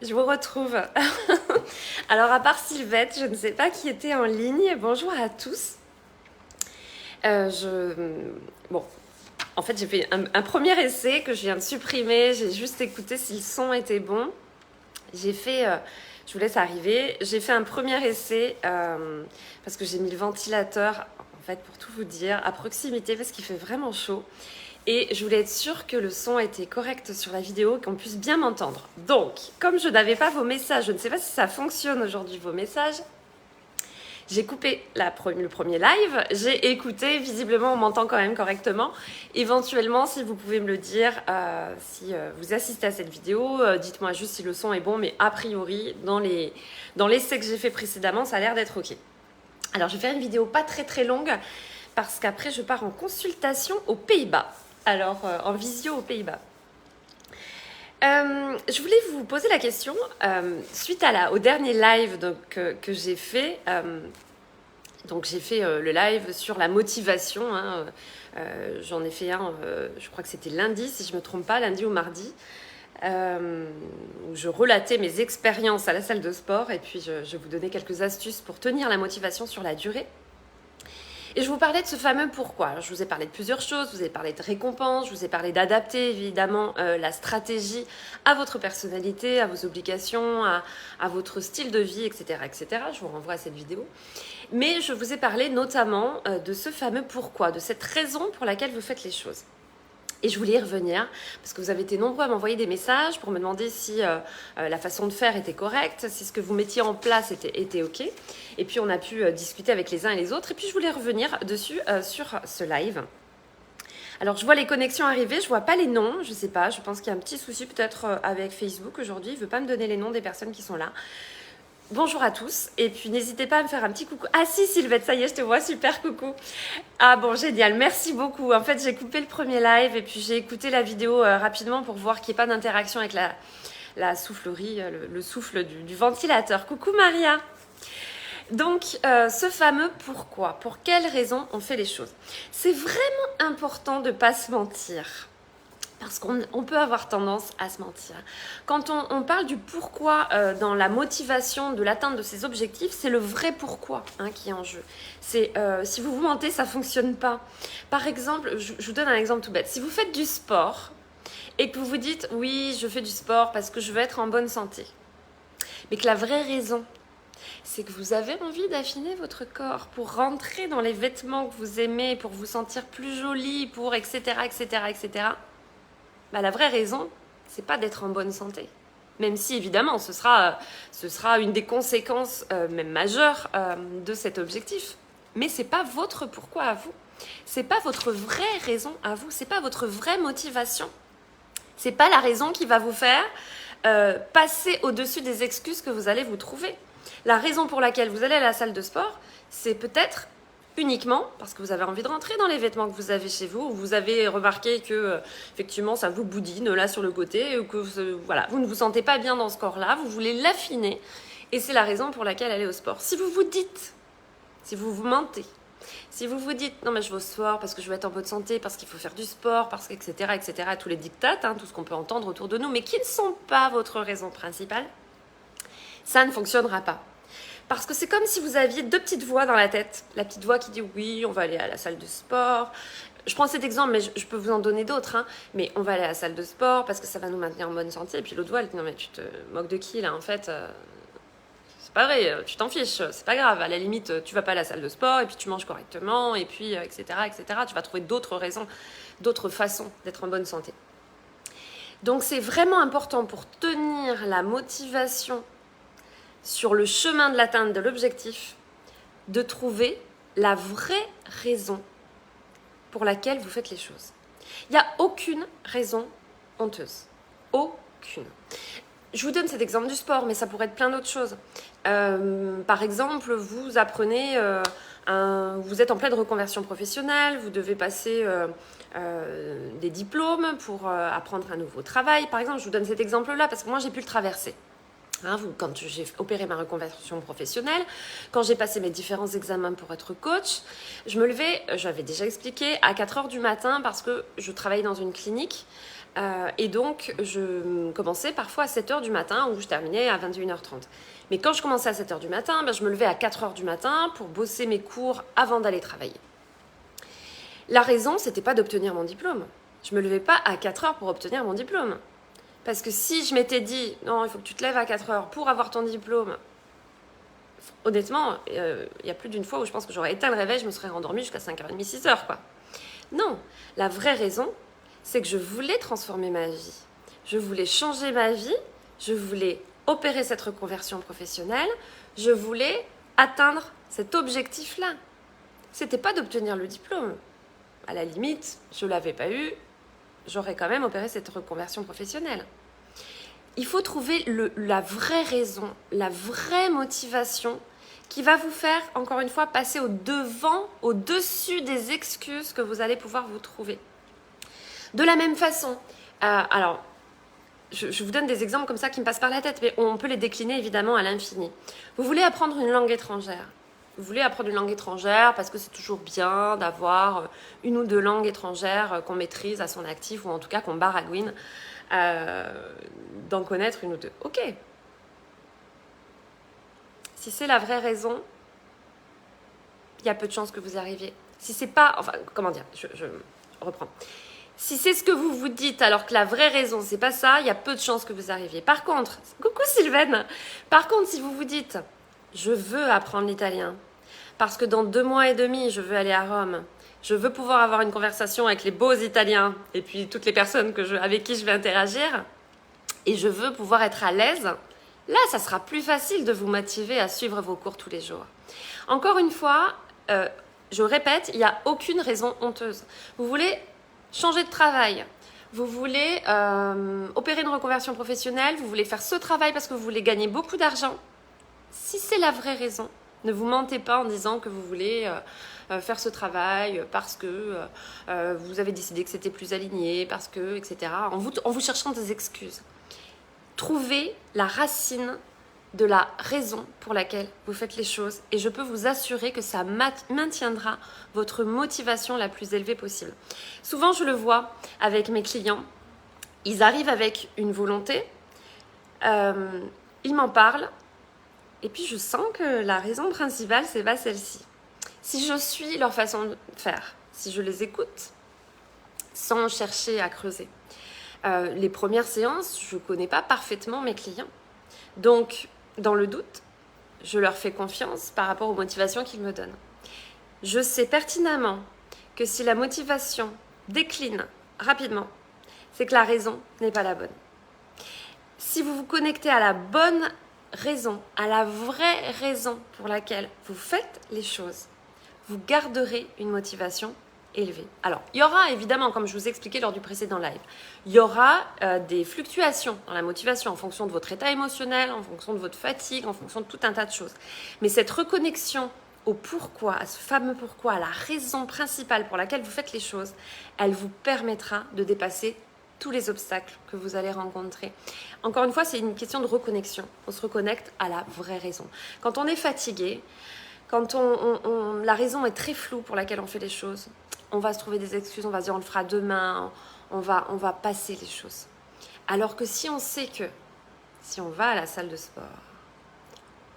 je vous retrouve. Alors, à part Sylvette, je ne sais pas qui était en ligne. Bonjour à tous. Bon, en fait, j'ai fait un premier essai que je viens de supprimer. J'ai juste écouté si le son était bon. J'ai fait... je vous laisse arriver. J'ai fait un premier essai parce que j'ai mis le ventilateur, en fait, pour tout vous dire, à proximité parce qu'il fait vraiment chaud. Et je voulais être sûre que le son était correct sur la vidéo, qu'on puisse bien m'entendre. Donc, comme je n'avais pas vos messages, je ne sais pas si ça fonctionne aujourd'hui, vos messages, j'ai coupé le premier live, j'ai écouté, visiblement on m'entend quand même correctement. Éventuellement, si vous pouvez me le dire, si vous assistez à cette vidéo, dites-moi juste si le son est bon, mais a priori, dans l'essai que j'ai fait précédemment, ça a l'air d'être ok. Alors, je vais faire une vidéo pas très très longue, parce qu'après je pars en consultation aux Pays-Bas. Alors, en visio aux Pays-Bas. Je voulais vous poser la question, suite au dernier live que j'ai fait. Donc j'ai fait le live sur la motivation. J'en ai fait un, je crois que c'était lundi, si je ne me trompe pas, lundi ou mardi. Où je relatais mes expériences à la salle de sport et puis je vous donnais quelques astuces pour tenir la motivation sur la durée. Et je vous parlais de ce fameux pourquoi. Alors, je vous ai parlé de plusieurs choses, je vous ai parlé de récompenses, je vous ai parlé d'adapter évidemment la stratégie à votre personnalité, à vos obligations, à votre style de vie, etc., etc. Je vous renvoie à cette vidéo. Mais je vous ai parlé notamment de ce fameux pourquoi, de cette raison pour laquelle vous faites les choses. Et je voulais y revenir parce que vous avez été nombreux à m'envoyer des messages pour me demander si la façon de faire était correcte, si ce que vous mettiez en place était ok. Et puis on a pu discuter avec les uns et les autres. Et puis je voulais revenir dessus sur ce live. Alors je vois les connexions arriver, je vois pas les noms, je sais pas, je pense qu'il y a un petit souci peut-être avec Facebook aujourd'hui. Il veut pas me donner les noms des personnes qui sont là. Bonjour à tous, et puis n'hésitez pas à me faire un petit coucou. Ah si Sylvette, ça y est, je te vois, super, coucou. Ah bon, génial, merci beaucoup. En fait, j'ai coupé le premier live et puis j'ai écouté la vidéo rapidement pour voir qu'il n'y ait pas d'interaction avec la soufflerie, le souffle du ventilateur. Coucou Maria. Donc, ce fameux pourquoi, pour quelles raisons on fait les choses. C'est vraiment important de ne pas se mentir. Parce qu'on peut avoir tendance à se mentir. Quand on parle du pourquoi dans la motivation de l'atteinte de ses objectifs, c'est le vrai pourquoi qui est en jeu. C'est si vous vous mentez, ça ne fonctionne pas. Par exemple, je vous donne un exemple tout bête. Si vous faites du sport et que vous vous dites « oui, je fais du sport parce que je veux être en bonne santé », mais que la vraie raison, c'est que vous avez envie d'affiner votre corps pour rentrer dans les vêtements que vous aimez, pour vous sentir plus jolie, pour etc., etc., etc., bah, la vraie raison, c'est pas d'être en bonne santé. Même si, évidemment, ce sera une des conséquences même majeures de cet objectif. Mais c'est pas votre pourquoi à vous. C'est pas votre vraie raison à vous. C'est pas votre vraie motivation. C'est pas la raison qui va vous faire passer au-dessus des excuses que vous allez vous trouver. La raison pour laquelle vous allez à la salle de sport, c'est peut-être uniquement parce que vous avez envie de rentrer dans les vêtements que vous avez chez vous, ou vous avez remarqué que effectivement ça vous boudine là sur le côté, ou que vous ne vous sentez pas bien dans ce corps-là, vous voulez l'affiner, et c'est la raison pour laquelle aller au sport. Si vous vous dites, si vous vous mentez, si vous vous dites non mais je vais au sport parce que je veux être en bonne santé, parce qu'il faut faire du sport, parce que etc., etc., tous les dictats, tout ce qu'on peut entendre autour de nous, mais qui ne sont pas votre raison principale, ça ne fonctionnera pas. Parce que c'est comme si vous aviez deux petites voix dans la tête. La petite voix qui dit oui, on va aller à la salle de sport. Je prends cet exemple, mais je peux vous en donner d'autres. Mais on va aller à la salle de sport parce que ça va nous maintenir en bonne santé. Et puis l'autre voix, elle dit non mais tu te moques de qui là en fait c'est pas vrai, tu t'en fiches, c'est pas grave. À la limite, tu vas pas à la salle de sport et puis tu manges correctement et puis etc., etc. Tu vas trouver d'autres raisons, d'autres façons d'être en bonne santé. Donc c'est vraiment important pour tenir la motivation sur le chemin de l'atteinte de l'objectif, de trouver la vraie raison pour laquelle vous faites les choses. Il n'y a aucune raison honteuse. Aucune. Je vous donne cet exemple du sport, mais ça pourrait être plein d'autres choses. Par exemple, vous apprenez, vous êtes en pleine reconversion professionnelle, vous devez passer des diplômes pour apprendre un nouveau travail. Par exemple, je vous donne cet exemple-là parce que moi, j'ai pu le traverser. Quand j'ai opéré ma reconversion professionnelle, quand j'ai passé mes différents examens pour être coach, je me levais, j'avais déjà expliqué, à 4h du matin parce que je travaillais dans une clinique Et donc, je commençais parfois à 7h du matin ou je terminais à 21h30. Mais quand je commençais à 7h du matin, je me levais à 4h du matin pour bosser mes cours avant d'aller travailler. La raison, c'était pas d'obtenir mon diplôme. Je me levais pas à 4h pour obtenir mon diplôme. Parce que si je m'étais dit, non, il faut que tu te lèves à 4h pour avoir ton diplôme, honnêtement, il y a plus d'une fois où je pense que j'aurais éteint le réveil, je me serais rendormie jusqu'à 5h30, 6h, quoi. Non, la vraie raison, c'est que je voulais transformer ma vie. Je voulais changer ma vie, je voulais opérer cette reconversion professionnelle, je voulais atteindre cet objectif-là. C'était pas d'obtenir le diplôme. À la limite, je l'avais pas eu, j'aurais quand même opéré cette reconversion professionnelle. Il faut trouver la vraie raison, la vraie motivation qui va vous faire, encore une fois, passer au-dessus des excuses que vous allez pouvoir vous trouver. De la même façon, alors, je vous donne des exemples comme ça qui me passent par la tête, mais on peut les décliner évidemment à l'infini. Vous voulez apprendre une langue étrangère. Vous voulez apprendre une langue étrangère parce que c'est toujours bien d'avoir une ou deux langues étrangères qu'on maîtrise à son actif ou en tout cas qu'on baragouine, d'en connaître une ou deux. Ok. Si c'est la vraie raison, il y a peu de chances que vous y arriviez. Si c'est pas... Enfin, comment dire, je reprends. Si c'est ce que vous vous dites alors que la vraie raison c'est pas ça, il y a peu de chances que vous arriviez. Par contre, coucou Sylvaine. Par contre, si vous vous dites je veux apprendre l'italien parce que dans 2 mois et demi je veux aller à Rome, je veux pouvoir avoir une conversation avec les beaux Italiens et puis toutes les personnes avec qui je vais interagir et je veux pouvoir être à l'aise, là ça sera plus facile de vous motiver à suivre vos cours tous les jours. Encore une fois, je répète, il n'y a aucune raison honteuse. Vous voulez changer de travail, vous voulez opérer une reconversion professionnelle, vous voulez faire ce travail parce que vous voulez gagner beaucoup d'argent. Si c'est la vraie raison, ne vous mentez pas en disant que vous voulez faire ce travail parce que vous avez décidé que c'était plus aligné, parce que, etc. En vous cherchant des excuses. Trouvez la racine de la raison pour laquelle vous faites les choses et je peux vous assurer que ça maintiendra votre motivation la plus élevée possible. Souvent, je le vois avec mes clients, ils arrivent avec une volonté, ils m'en parlent et puis je sens que la raison principale, c'est pas celle-ci. Si je suis leur façon de faire, si je les écoute sans chercher à creuser, les premières séances, je connais pas parfaitement mes clients. Donc, dans le doute, je leur fais confiance par rapport aux motivations qu'ils me donnent. Je sais pertinemment que si la motivation décline rapidement, c'est que la raison n'est pas la bonne. Si vous vous connectez à la bonne raison, à la vraie raison pour laquelle vous faites les choses, vous garderez une motivation élevée. Alors, il y aura évidemment, comme je vous ai expliqué lors du précédent live, il y aura des fluctuations dans la motivation en fonction de votre état émotionnel, en fonction de votre fatigue, en fonction de tout un tas de choses. Mais cette reconnexion au pourquoi, à ce fameux pourquoi, à la raison principale pour laquelle vous faites les choses, elle vous permettra de dépasser tous les obstacles que vous allez rencontrer. Encore une fois, c'est une question de reconnexion. On se reconnecte à la vraie raison. Quand on est fatigué, quand la raison est très floue pour laquelle on fait les choses, on va se trouver des excuses, on va se dire on le fera demain, on va passer les choses. Alors que si on sait que, si on va à la salle de sport,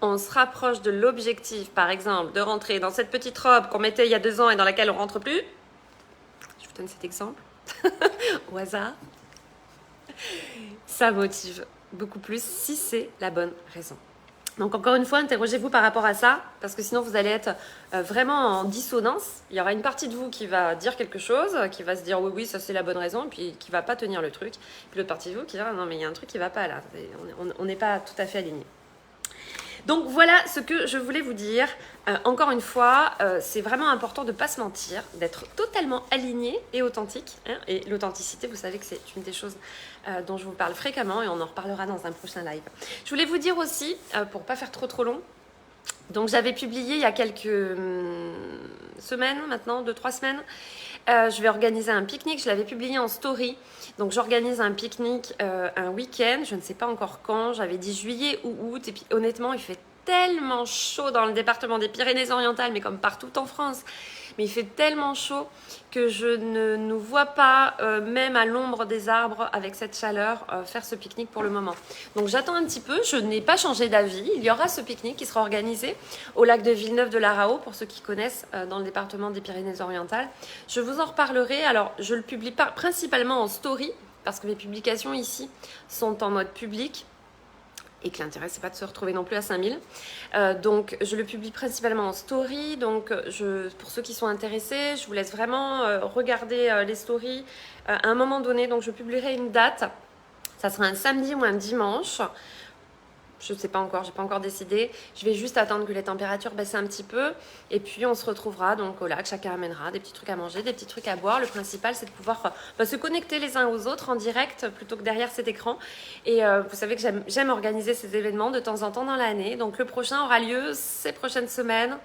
on se rapproche de l'objectif, par exemple, de rentrer dans cette petite robe qu'on mettait il y a 2 ans et dans laquelle on ne rentre plus, je vous donne cet exemple, au hasard, ça motive beaucoup plus si c'est la bonne raison. Donc encore une fois, interrogez-vous par rapport à ça, parce que sinon vous allez être vraiment en dissonance. Il y aura une partie de vous qui va dire quelque chose, qui va se dire oui, ça c'est la bonne raison, puis qui va pas tenir le truc. Puis l'autre partie de vous qui dira non mais il y a un truc qui va pas là, on n'est pas tout à fait alignés. Donc voilà ce que je voulais vous dire. Encore une fois, c'est vraiment important de ne pas se mentir, d'être totalement aligné et authentique. Hein, et l'authenticité, vous savez que c'est une des choses dont je vous parle fréquemment et on en reparlera dans un prochain live. Je voulais vous dire aussi, pour ne pas faire trop long, donc j'avais publié il y a quelques semaines maintenant, 2-3 semaines, je vais organiser un pique-nique, je l'avais publié en story. Donc j'organise un pique-nique un week-end, je ne sais pas encore quand, j'avais dit juillet ou août, et puis honnêtement il fait tellement chaud dans le département des Pyrénées-Orientales, mais comme partout en France. Mais il fait tellement chaud que je ne nous vois pas, même à l'ombre des arbres, avec cette chaleur, faire ce pique-nique pour le moment. Donc j'attends un petit peu, je n'ai pas changé d'avis. Il y aura ce pique-nique qui sera organisé au lac de Villeneuve-de-la-Raho, pour ceux qui connaissent, dans le département des Pyrénées-Orientales. Je vous en reparlerai. Alors, je le publie principalement en story, parce que mes publications ici sont en mode public. Et que l'intérêt, c'est pas de se retrouver non plus à 5000. Donc, je le publie principalement en story. Donc, pour ceux qui sont intéressés, je vous laisse vraiment regarder les stories à un moment donné. Donc, je publierai une date. Ça sera un samedi ou un dimanche. Je ne sais pas encore, j'ai pas encore décidé. Je vais juste attendre que les températures baissent un petit peu. Et puis on se retrouvera donc au lac. Chacun amènera des petits trucs à manger, des petits trucs à boire. Le principal, c'est de pouvoir se connecter les uns aux autres en direct plutôt que derrière cet écran. Et vous savez que j'aime organiser ces événements de temps en temps dans l'année. Donc le prochain aura lieu ces prochaines semaines.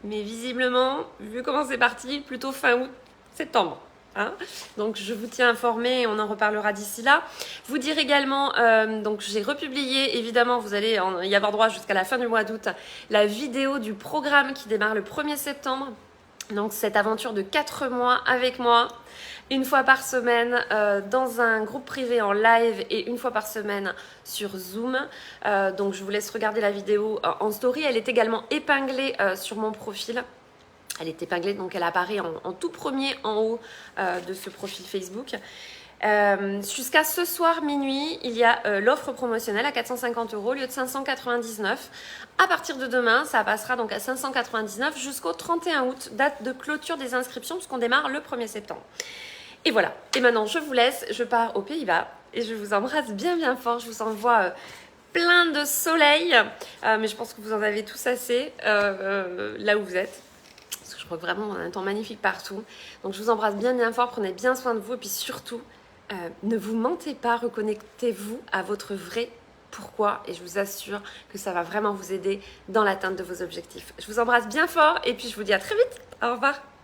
Mais visiblement, vu comment c'est parti, plutôt fin août, septembre. Hein, donc je vous tiens informé et on en reparlera d'ici là. Vous dire également, donc j'ai republié, évidemment vous allez y avoir droit jusqu'à la fin du mois d'août, la vidéo du programme qui démarre le 1er septembre. Donc cette aventure de 4 mois avec moi, une fois par semaine dans un groupe privé en live et une fois par semaine sur Zoom. Donc je vous laisse regarder la vidéo en story. Elle est également épinglée sur mon profil. Elle est épinglée, donc elle apparaît en tout premier en haut de ce profil Facebook. Jusqu'à ce soir minuit, il y a l'offre promotionnelle à 450 € au lieu de 599. À partir de demain, ça passera donc à 599 jusqu'au 31 août, date de clôture des inscriptions, puisqu'on démarre le 1er septembre. Et voilà. Et maintenant, je vous laisse. Je pars aux Pays-Bas et je vous embrasse bien bien fort. Je vous envoie plein de soleil, mais je pense que vous en avez tous assez là où vous êtes. Je crois que vraiment on a un temps magnifique partout. Donc je vous embrasse bien bien fort, prenez bien soin de vous et puis surtout, ne vous mentez pas, reconnectez-vous à votre vrai pourquoi et je vous assure que ça va vraiment vous aider dans l'atteinte de vos objectifs. Je vous embrasse bien fort et puis je vous dis à très vite. Au revoir.